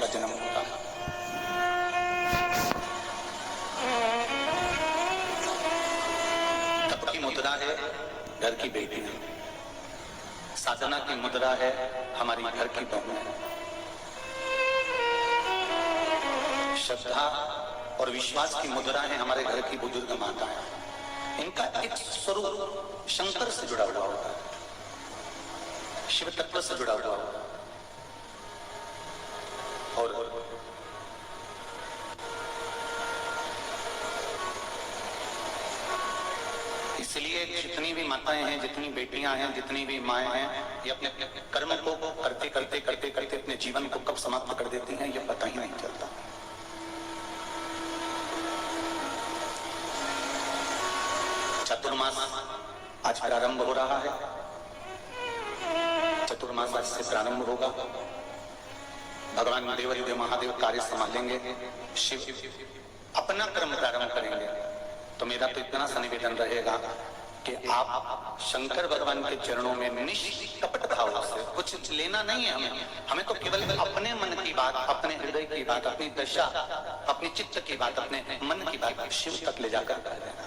दूसरा जन्म होता है। तप की मुद्रा है घर की बेटियां, साधना की मुद्रा है हमारी घर की बहनें, श्रद्धा और विश्वास की मुद्रा है हमारे घर की बुजुर्ग माताएं। इनका एक स्वरूप शंकर से जुड़ा हुआ होता है, शिव तत्व से जुड़ा हुआ होता है। और इसलिए जितनी भी माताएं हैं, जितनी बेटियां हैं, जितनी भी माएं हैं, ये अपने कर्म को करते करते करते करते अपने जीवन को कब समाप्त कर देती हैं ये पता ही नहीं चलता। चतुर्मास आज प्रारंभ हो रहा है, चतुर्मास आज से प्रारंभ होगा। भगवान देवादिदेव महादेव कार्य संभालेंगे, शिव अपना कर्म प्रारंभ करेंगे। तो मेरा तो इतना सा निवेदन रहेगा कि आप शंकर भगवान के चरणों में निष्कपट भाव से, कुछ लेना नहीं है हमें तो केवल अपने मन की बात, अपने हृदय की बात, अपनी दशा, अपनी चित्त की बात, अपने मन की बात शिव तक ले जाकर कह देना।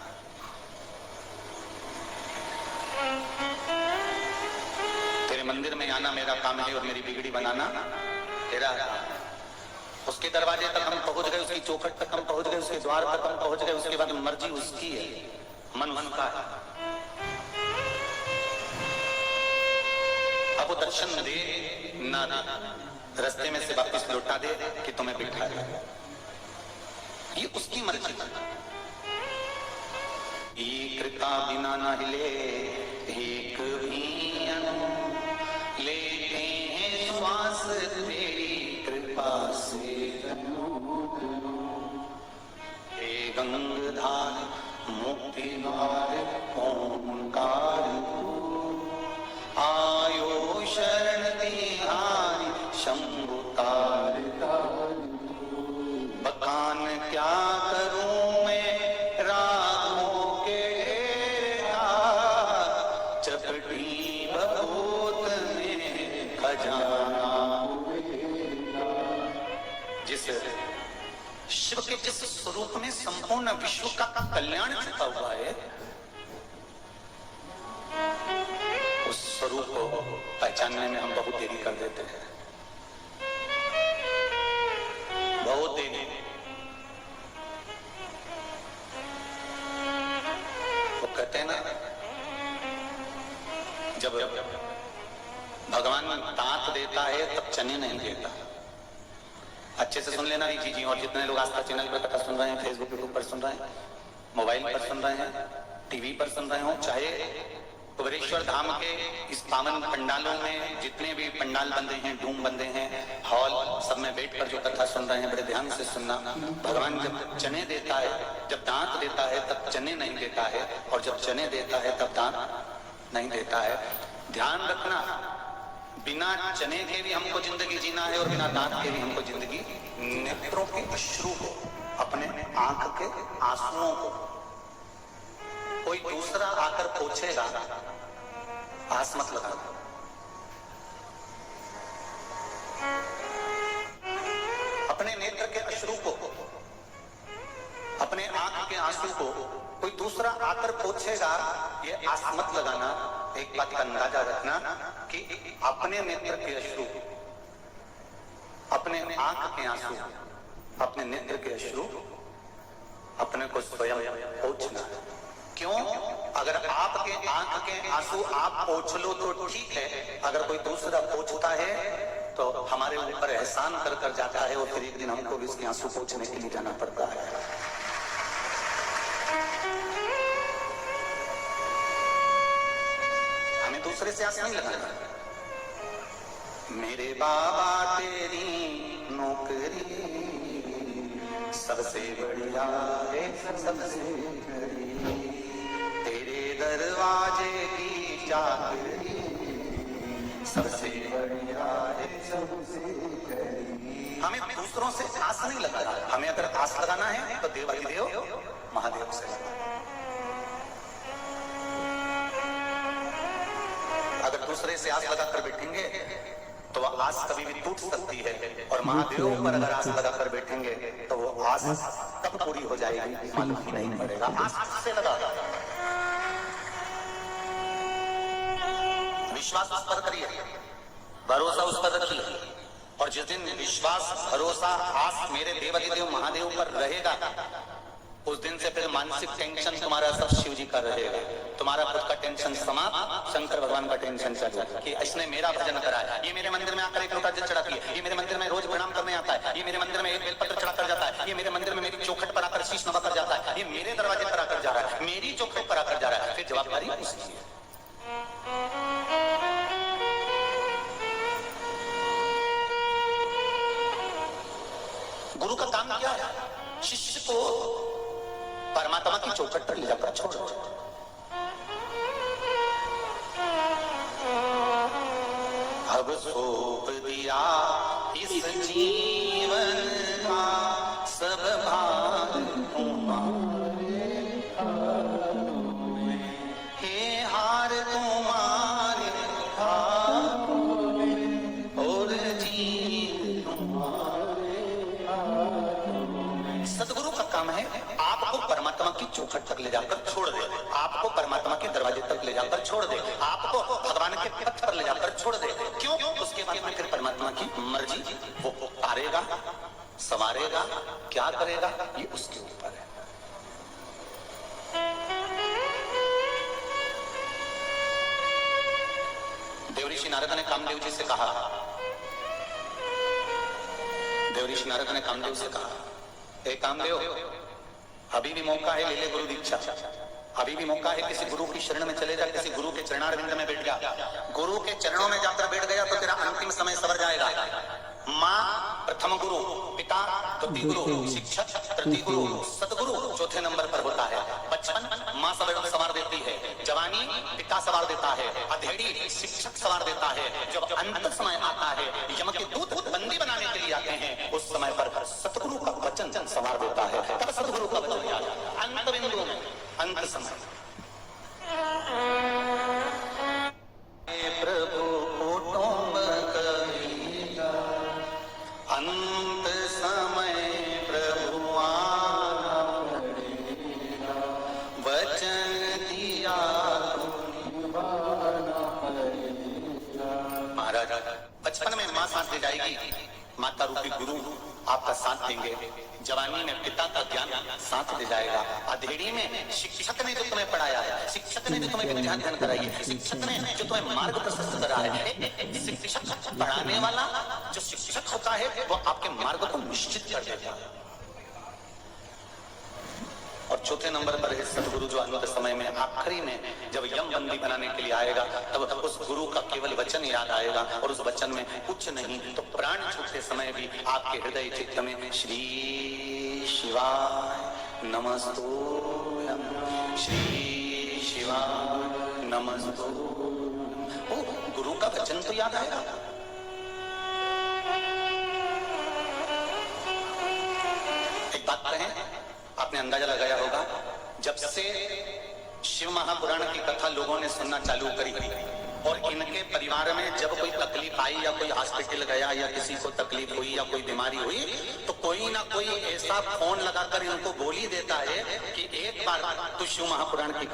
तेरे मंदिर में आना मेरा काम है और मेरी बिगड़ी बनाना तेरा काम। उसके दरवाजे तक हम पहुंच गए, उसकी चौखट तक हम पहुंच गए, उसके द्वार तक हम पहुंच गए, उसके बाद मर्जी उसकी है, मन उनका है। अब वो दर्शन दे ना दे, रास्ते में से वापस लौटा दे कि तुम्हें बिठा दे, ये उसकी मर्जी है। ये कृपा बिना न हिले एक भी अनु, लेते हैं श्वास तेरी कृपा से। हे गंगाधार मुक्ति द्वार ओंकार आयो शरण तिहारी शंभु तार। बखान क्या करूं मैं रागों के चपटी बबूत में खजाना। जिस शिव के जिस स्वरूप में संपूर्ण विश्व का कल्याण छुपा हुआ है, उस स्वरूप को पहचानने में हम बहुत देरी कर देते हैं, बहुत देरी। वो कहते हैं ना, जब भगवान दांत देता है तब चने नहीं देता। अच्छे से सुन लेना जी जी। और जितने लोग आस्था चैनल पर कथा सुन रहे हैं, फेसबुक यूट्यूब पर सुन रहे हैं, मोबाइल पर सुन रहे हैं, टीवी पर सुन रहे हो, चाहे कुबेरेश्वर धाम के इस पावन पंडालों में जितने भी पंडाल बंधे हैं, डूम बंधे हैं, हॉल, सब में बैठकर जो कथा सुन रहे हैं, बड़े ध्यान से सुनना। भगवान जब चने देता है, जब दांत देता है तब चने नहीं देता है, और जब चने देता है तब दांत नहीं देता है। ध्यान रखना, बिना चने के भी हमको जिंदगी जीना है और बिना दांत के भी हमको जिंदगी। नेत्रों के अश्रु को, अपने आंख के आंसुओं को कोई दूसरा आकर पोछेगा, आस मत लगाना। अपने नेत्र के अश्रु को, अपने आंख के आंसू को कोई दूसरा आकर पोछेगा, ये आस मत लगाना। एक बात का अंदाजा रखना कि अपने नेत्र के अश्रु, अपने आंख के आंसू, अपने नेत्र के अश्रु अपने को स्वयं पोंछना है। क्यों? अगर आपके आंख के आंसू आप पोंछ लो तो ठीक है, अगर कोई दूसरा पोंछता है तो हमारे ऊपर एहसान कर कर जाता है, और फिर एक दिन हमको भी इसके आंसू पोंछने के लिए जाना पड़ता है। हमें दूसरे से आस नहीं लगाना। मेरे बाबा तेरी नौकरी सबसे बढ़िया है, सबसे बड़ी तेरे दरवाजे की चाकरी सबसे बढ़िया है, सबसे बड़ी। हमें दूसरों से आस नहीं लगाना। हमें अगर आस लगाना है तो देवादिदेव महादेव से लगाना। अगर दूसरे से आस लगाकर बैठेंगे तो वह आस कभी भी टूट सकती है, और महादेव पर अगर आस लगाकर बैठेंगे तो वो आस कब पूरी हो जाएगी मालूम ही नहीं पड़ेगा। आस से लगा, विश्वास उस पर करिए, भरोसा उस पर रखिए, और जिस दिन विश्वास भरोसा आस मेरे देवाधिदेव महादेव पर रहेगा, उस दिन से फिर मानसिक टेंशन तुम्हारा सब शिव जी का रहेगा। तुम्हारा खुद का टेंशन समाप्त, शंकर भगवान का टेंशन चालू कि इसने मेरा भजन कराया, ये मेरे मंदिर में आकर एक लोटा जल चढ़ाती है, ये मेरे मंदिर में रोज प्रणाम करने आता है, ये मेरे मंदिर में एक बेलपत्र चढ़ा कर जाता है, ये मेरे मंदिर में मेरी चौखट पर आकर शीश नवा कर जाता है, ये मेरे दरवाजे पर आकर जा रहा है, मेरी चौखट पर आकर जा रहा है। फिर जवाबदारी उसकी है। गुरु का काम क्या है? शिष्य को परमात्मा की चौखट पर ले जाकर छोड़। अब सौंप दिया इस जीवन का सब भार तुम्हारे हाथों में, हे हार तुम्हारे हाथों में, और जीत तुम्हारे हाथों में। सदगुरु का काम है आपको परमात्मा की चौखट तक ले जाकर छोड़ दे, आपको परमात्मा के दरवाजे तक ले जाकर छोड़ दे, आपको भगवान के पथ पर ले जाकर छोड़ दे। क्यों? उसके बाद में फिर परमात्मा की मर्जी, वो पारेगा, संवारेगा, क्या करेगा ये उसके ऊपर है। देवऋषि नारद ने कामदेव जी से कहा, देवऋषि नारद ने कामदेव से कहा, ए कामदेव, अभी भी मौका है, ले ले गुरु दीक्षा, अभी भी मौका है, किसी गुरु की शरण में चले जा, किसी गुरु के चरणारविंद में बैठ जा। गुरु के चरणों में जाकर बैठ गया तो तेरा अंतिम समय सवर जाएगा। माँ प्रथम गुरु, पिता द्वितीय गुरु, शिक्षक तृतीय गुरु, सतगुरु चौथे नंबर पर होता है। बचपन माँ संवार देती है, जवानी पिता संवार देता है, अधेड़ी शिक्षक संवार देता है। जब अंत समय आता है, यम के दूत बंदी बनाने के लिए आते हैं, उस समय पर सतगुरु का वचन संवार देता है, तब सतगुरु का वचन याद। अंत बिंदु में, अंत समय प्रभु कुटुंब करेगा, अंत समय प्रभु आना पड़ेगा, वचन दिया तो निभाना पड़ेगा। महाराज, बचपन में माँ साथ दे जाएगी, माता रूपी गुरु आपका साथ देंगे। जवानी में पिता का ज्ञान साथ दे जाएगा। अधेड़ी में शिक्षक ने जो तुम्हें पढ़ाया है, शिक्षक ने जो तुम्हें विद्या अध्ययन कराई है, शिक्षक ने जो तुम्हें मार्ग प्रशस्त करा है। शिक्षक पढ़ाने वाला जो शिक्षक होता है वो आपके मार्ग को निश्चित कर देता है। और चौथे नंबर पर है सदगुरु, जो अंत समय में आखिरी में जब यम बंदी बनाने के लिए आएगा, तब उस गुरु का केवल वचन याद आएगा, और उस वचन में कुछ नहीं तो प्राण छूटते समय भी आपके हृदय चित्त में श्री शिवाय नमस्तुभ्यं, श्री शिवाय नमस्तुभ्यं। ओ गुरु का वचन तो याद आएगा। एक बात कहें, आपने अंदाजा लगाया होगा, जब से शिव महापुराण की कथा लोगों ने सुनना चालू करी और इनके परिवार में जब कोई तकलीफ आई या कोई हॉस्पिटल गया या किसी को तकलीफ हुई या कोई बीमारी हुई, तो कोई ना कोई ऐसा फोन लगाकर इनको बोल ही देता है कि एक बार तो शिव महापुराण की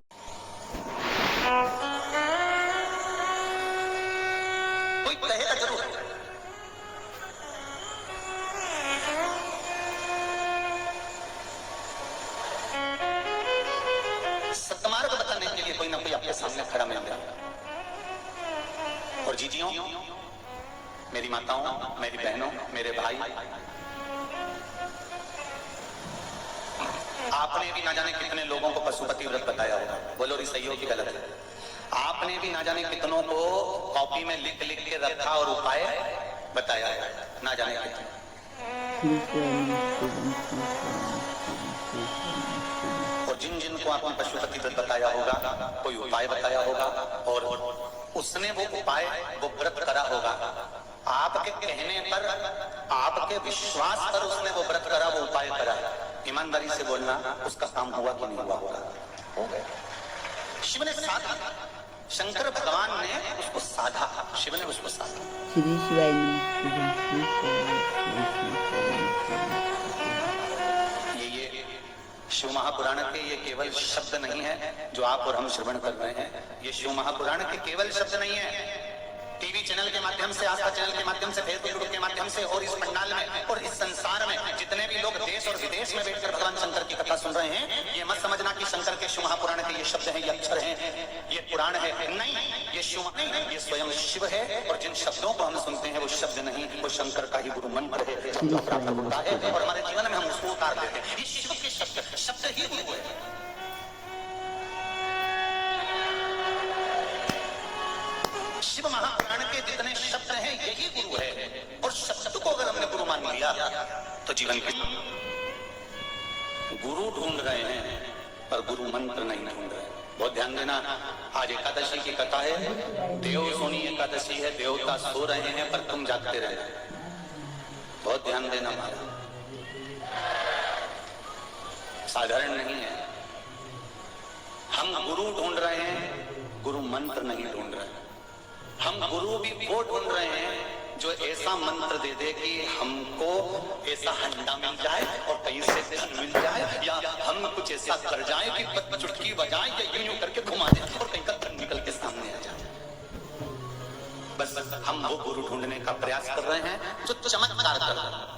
कोई कहेगा जरूर। सत्मार्ग बताने के लिए कोई ना कोई आपके सामने खड़ा मिल गया। और जीजियों, मेरी माताओं, मेरी बहनों, मेरे भाई, आपने भी ना जाने कितने लोगों को पशुपति व्रत बताया होगा। बोलो री सही हो कि गलत है? आपने भी ना जाने कितनों को कॉपी में लिख लिख के रखा और उपाय बताया है, ना जाने कितने। और जिन जिन को आपने पशुपति व्रत बताया होगा, कोई उपाय बताया होगा, और उसने वो उपाय वो व्रत करा होगा। आपके कहने पर, आपके विश्वास पर उसने वो व्रत करा, वो उपाय करा। ईमानदारी से बोलना, उसका काम हुआ कि नहीं हुआ होगा? हो गया। शिव ने साथ शंकर भगवान ने उसको साधा, शिव ने उसको साधा। श्री शिवाय नमः। ये शिव महापुराण के ये केवल शब्द नहीं है जो आप और हम श्रवण कर रहे हैं। ये शिव महापुराण के केवल शब्द नहीं है। टीवी चैनल के माध्यम से, आस्था चैनल के माध्यम से, फेसबुक के माध्यम से और इस पंडाल में और इस संसार में जितने भी लोग देश और विदेश में बैठकर भगवान शंकर की कथा सुन रहे हैं, ये मत समझना कि शंकर के शिव महापुराण के ये शब्द हैं, ये अक्षर हैं, ये पुराण है। नहीं, ये शिव नहीं, ये स्वयं शिव है। और जिन शब्दों को हम सुनते हैं वो शब्द नहीं, वो शंकर का ही गुरु मंत्र है, जो प्राप्त होता है और हमारे जीवन में हम उसको उतार देते हैं। ये शिव के शब्द ही गुरु है। शिव महापुराण के जितने शब्द हैं यही गुरु है। और शब्द को अगर हमने गुरु मान लिया तो जीवन के गुरु ढूंढ रहे हैं पर गुरु मंत्र नहीं ढूंढ रहे। बहुत ध्यान देना, आज एकादशी की कथा है, देव सोनी एकादशी है, देवता सो रहे हैं पर तुम जागते रहे। बहुत ध्यान देना, साधारण नहीं है। हम गुरु ढूंढ रहे हैं, गुरु मंत्र नहीं ढूंढ रहे। हम गुरु भी वो ढूंढ रहे हैं जो ऐसा मंत्र दे दे कि हमको ऐसा हंडा मिल जाए और कहीं से धन मिल जाए, या हम कुछ ऐसा कर जाए कि चुटकी बजाए या यूं करके घुमा दे और कहीं का धन निकल के सामने आ जाए। बस हम वो गुरु ढूंढने का प्रयास कर रहे हैं जो चमत्कार कर रहे हैं।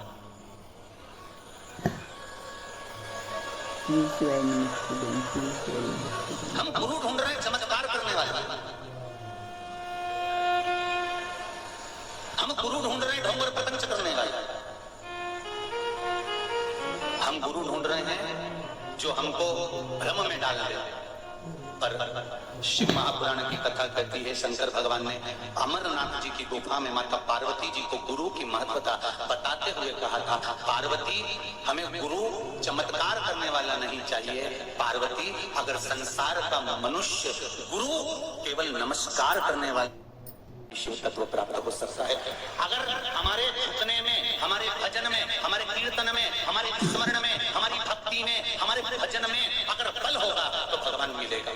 हम गुरु ढूंढ रहे हैं चमत्कार करने वाले। हम गुरु ढूंढ रहे हैं ढोंग और पतंग करने वाले। हम गुरु ढूंढ रहे हैं जो हमको भ्रम में डाल दे। पर शिव महापुराण की कथा कहती है शंकर भगवान ने अमरनाथ जी की गुफा में माता पार्वती जी को गुरु की महत्वता बताते हुए कहा था, पार्वती हमें गुरु चमत्कार करने वाला नहीं चाहिए। पार्वती अगर संसार का मनुष्य गुरु केवल नमस्कार करने वाला शिव तत्व प्राप्त हो सकता है। अगर हमारे झुकने में, हमारे भजन में, हमारे कीर्तन में, हमारे स्मरण में, हमारी भक्ति में, हमारे भजन में अगर बल होगा तो भगवान मिलेगा।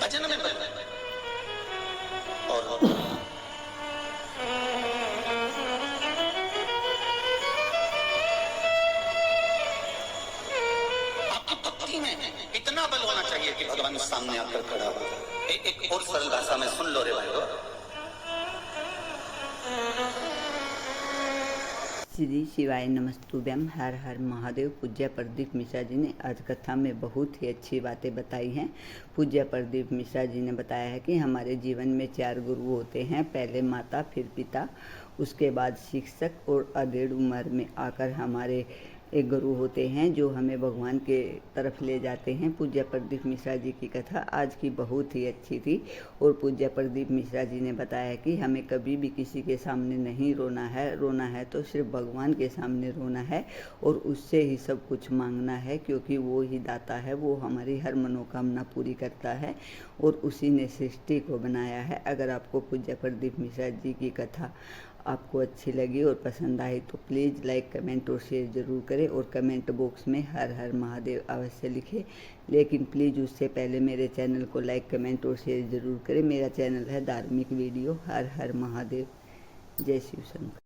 भजन में बल और इतना बल होना चाहिए कि भगवान सामने आकर खड़ा हो। एक और सरल भाषा में सुन लो रे भाई। श्री शिवाय नमस्तुभ्यम। हर हर महादेव। पूज्य प्रदीप मिश्रा जी ने आज कथा में बहुत ही अच्छी बातें बताई हैं। पूज्य प्रदीप मिश्रा जी ने बताया है कि हमारे जीवन में 4 गुरु होते हैं, पहले माता, फिर पिता, उसके बाद शिक्षक और अधेड़ उम्र में आकर हमारे एक गुरु होते हैं जो हमें भगवान के तरफ ले जाते हैं। पूज्य प्रदीप मिश्रा जी की कथा आज की बहुत ही अच्छी थी। और पूज्य प्रदीप मिश्रा जी ने बताया कि हमें कभी भी किसी के सामने नहीं रोना है तो सिर्फ भगवान के सामने रोना है और उससे ही सब कुछ मांगना है, क्योंकि वो ही दाता है, वो हमारी हर मनोकामना पूरी करता है और उसी ने सृष्टि को बनाया है। अगर आपको पूज्य प्रदीप मिश्रा जी की कथा आपको अच्छी लगी और पसंद आई तो प्लीज़ लाइक, कमेंट और शेयर ज़रूर करें और कमेंट बॉक्स में हर हर महादेव अवश्य लिखें। लेकिन प्लीज़ उससे पहले मेरे चैनल को लाइक, कमेंट और शेयर ज़रूर करें। मेरा चैनल है धार्मिक वीडियो हर हर महादेव। जय शिव शंकर।